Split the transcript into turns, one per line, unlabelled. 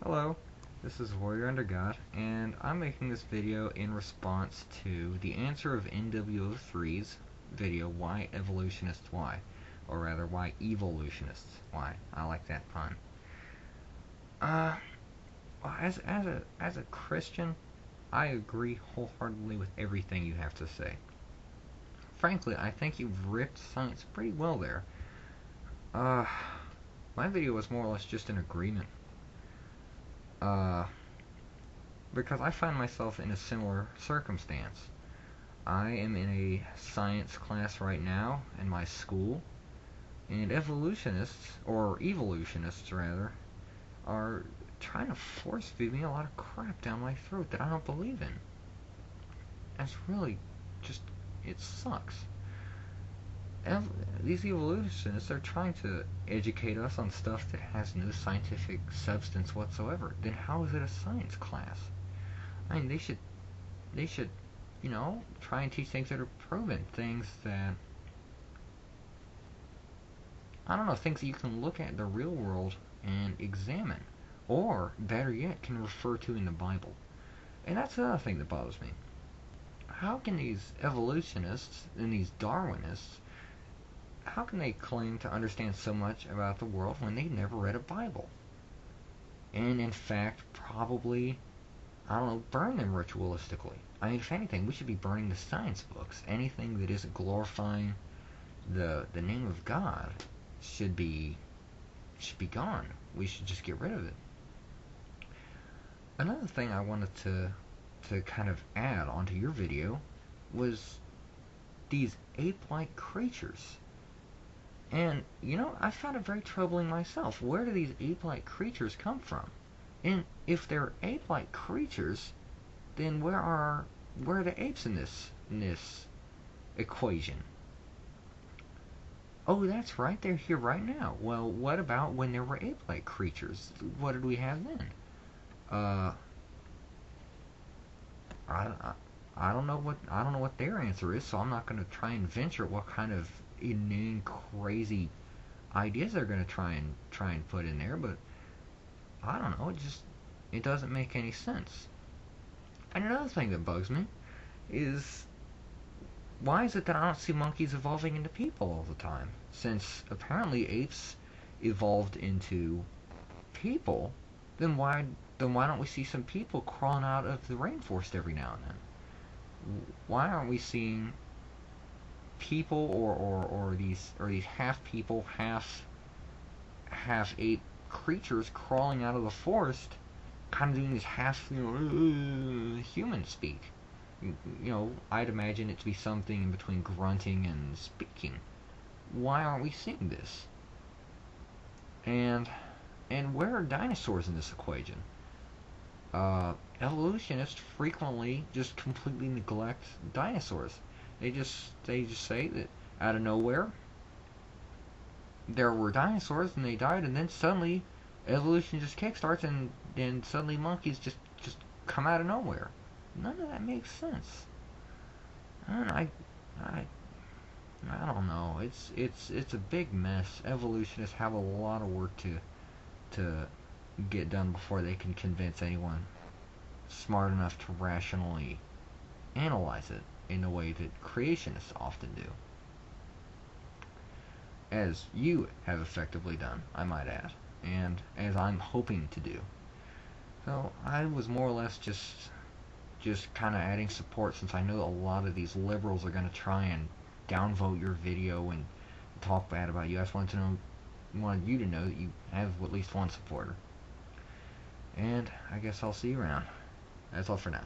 Hello, this is Warrior Under God, and I'm making this video in response to the answer of NW03's video, Why Evolutionists Why? Or rather, Why Evolutionists Why? I like that pun. Well, as a Christian, I agree wholeheartedly with everything you have to say. Frankly, I think you've ripped science pretty well there. My video was more or less just an agreement. Because I find myself in a similar circumstance. I am in a science class right now in my school, and evolutionists, or evolutionists rather, are trying to force feed me a lot of crap down my throat that I don't believe in. That's really just, it sucks. These evolutionists are trying to educate us on stuff that has no scientific substance whatsoever. Then how is it a science class? I mean, they should, try and teach things that are proven, things that, I don't know, things that you can look at in the real world and examine, or better yet, can refer to in the Bible. And that's another thing that bothers me. How can these evolutionists and these Darwinists, how can they claim to understand so much about the world when they've never read a Bible? And in fact, probably, I don't know, burn them ritualistically. I mean, if anything, we should be burning the science books. Anything that isn't glorifying the name of God should be gone. We should just get rid of it. Another thing I wanted to kind of add onto your video was these ape-like creatures. And, I found it very troubling myself. Where do these ape-like creatures come from? And if they're ape-like creatures, then where are the apes in this equation? Oh, that's right, they're here right now. Well, what about when there were ape-like creatures? What did we have then? I don't know what their answer is, so I'm not going to try and venture what kind of inane, crazy ideas they're going to try and put in there. But I don't know. It doesn't make any sense. And another thing that bugs me is, why is it that I don't see monkeys evolving into people all the time? Since apparently apes evolved into people, then why don't we see some people crawling out of the rainforest every now and then? Why aren't we seeing people or these half people, half ape creatures crawling out of the forest, kind of doing this half human speak? I'd imagine it to be something in between grunting and speaking. Why aren't we seeing this? And where are dinosaurs in this equation? Evolutionists frequently just completely neglect dinosaurs. They just say that out of nowhere there were dinosaurs and they died, and then suddenly evolution just kickstarts, and then suddenly monkeys just come out of nowhere. None of that makes sense. I don't know. It's a big mess. Evolutionists have a lot of work to get done before they can convince anyone smart enough to rationally analyze it in the way that creationists often do. As you have effectively done, I might add, and as I'm hoping to do. So I was more or less just kind of adding support, since I know a lot of these liberals are going to try and downvote your video and talk bad about you. I just wanted you to know that you have at least one supporter. And I guess I'll see you around. That's all for now.